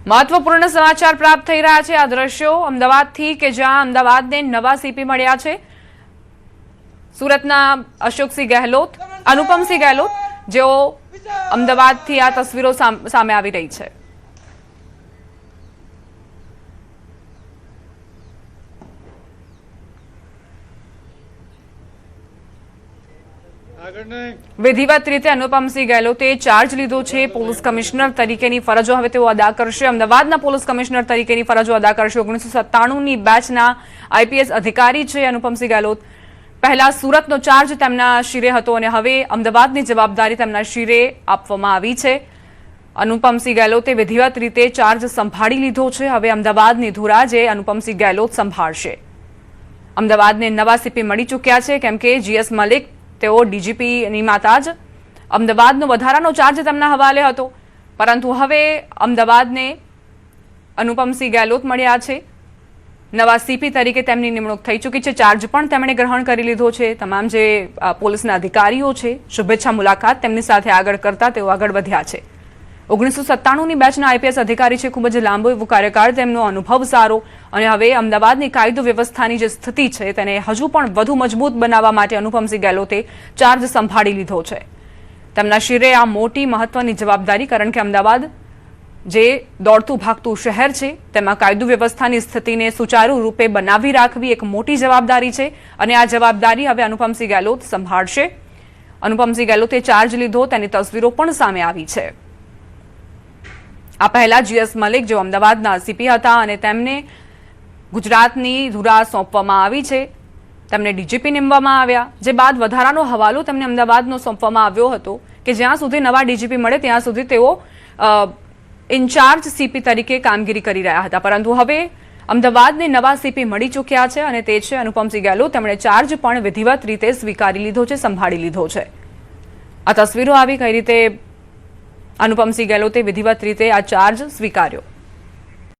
મહત્વપૂર્ણ સમાચાર પ્રાપ્ત થઈ રહ્યા છે। આ દ્રશ્યો અમદાવાદથી કે જ્યાં અમદાવાદને નવા સીપી મળ્યા છે। સુરતના અશોકસિંહ ગેહલોત, અનુપમસિંહ ગેહલોત, જેઓ અમદાવાદથી આ તસવીરો સામે આવી રહી છે। વિધિવત રીતે અનુપમસિંહ ગેહલોતે ચાર્જ લીધો છે। પોલીસ કમિશનર તરીકેની ફરજો હવે તેઓ અદા કરશે। અમદાવાદના પોલીસ કમિશનર તરીકેની ફરજો અદા કરશે। 1997ની બેચના આઈપીએસ અધિકારી છે અનુપમસિંહ ગેહલોત। પહેલા સુરતનો ચાર્જ તેમના શિરે હતો અને હવે અમદાવાદની જવાબદારી તેમના શિરે આપવામાં આવી છે। અનુપમસિંહ ગેહલોતે વિધિવત રીતે ચાર્જ સંભાળી લીધો છે। હવે અમદાવાદની ધુરા જે અનુપમસિંહ ગેહલોત સંભાળશે। અમદાવાદને નવા સીપી મળી ચૂક્યા છે કેમ કે જીએસ મલિક તેઓ ડીજીપીની માતા જ અમદાવાદનો વધારાનો ચાર્જ તેમના હવાલે હતો, પરંતુ હવે અમદાવાદને અનુપમસિંહ ગેહલોત મળ્યા છે। નવા સીપી તરીકે તેમની નિમણૂક થઈ ચૂકી છે। ચાર્જ પણ તેમણે ગ્રહણ કરી લીધો છે। તમામ જે પોલીસના અધિકારીઓ છે, શુભેચ્છા મુલાકાત તેમની સાથે આગળ કરતા તેઓ આગળ વધ્યા છે। 1997ની બેચના આઈપીએસ અધિકારી છે। ખૂબ જ લાંબો એવો કાર્યકાળ, તેમનો અનુભવ સારો અને હવે અમદાવાદની કાયદો વ્યવસ્થાની જે સ્થિતિ છે તેને હજુ પણ વધુ મજબૂત બનાવવા માટે અનુપમસિંહ ગેહલોતે ચાર્જ સંભાળી લીધો છે। તેમના શિરે આ મોટી મહત્વની જવાબદારી, કારણ કે અમદાવાદ જે દોડતું ભાગતું શહેર છે તેમાં કાયદો વ્યવસ્થાની સ્થિતિને સુચારુ રૂપે બનાવી રાખવી એક મોટી જવાબદારી છે અને આ જવાબદારી હવે અનુપમસિંહ ગેહલોત સંભાળશે। અનુપમસિંહ ગેહલોતે ચાર્જ લીધો તેની તસવીરો પણ સામે આવી છે। આ પહેલા જીએસ મલિક જેઓ અમદાવાદના સીપી હતા અને તેમને ગુજરાતની ધુરા સોંપવામાં આવી છે। તેમને ડીજીપી નીમવામાં આવ્યા, જે બાદ વધારાનો હવાલો તેમને અમદાવાદનો સોંપવામાં આવ્યો હતો કે જ્યાં સુધી નવા ડીજીપી મળે ત્યાં સુધી તેઓ ઇન્ચાર્જ સીપી તરીકે કામગીરી કરી રહ્યા હતા, પરંતુ હવે અમદાવાદને નવા સીપી મળી ચૂક્યા છે અને તે છે અનુપમસિંહ ગેહલોત। તેમણે ચાર્જ પણ વિધિવત રીતે સ્વીકારી લીધો છે, સંભાળી લીધો છે। આ તસવીરો આવી કઈ રીતે અનુપમસિંહ ગેહલોતે વિધિવત રીતે આ ચાર્જ સ્વીકાર્યો।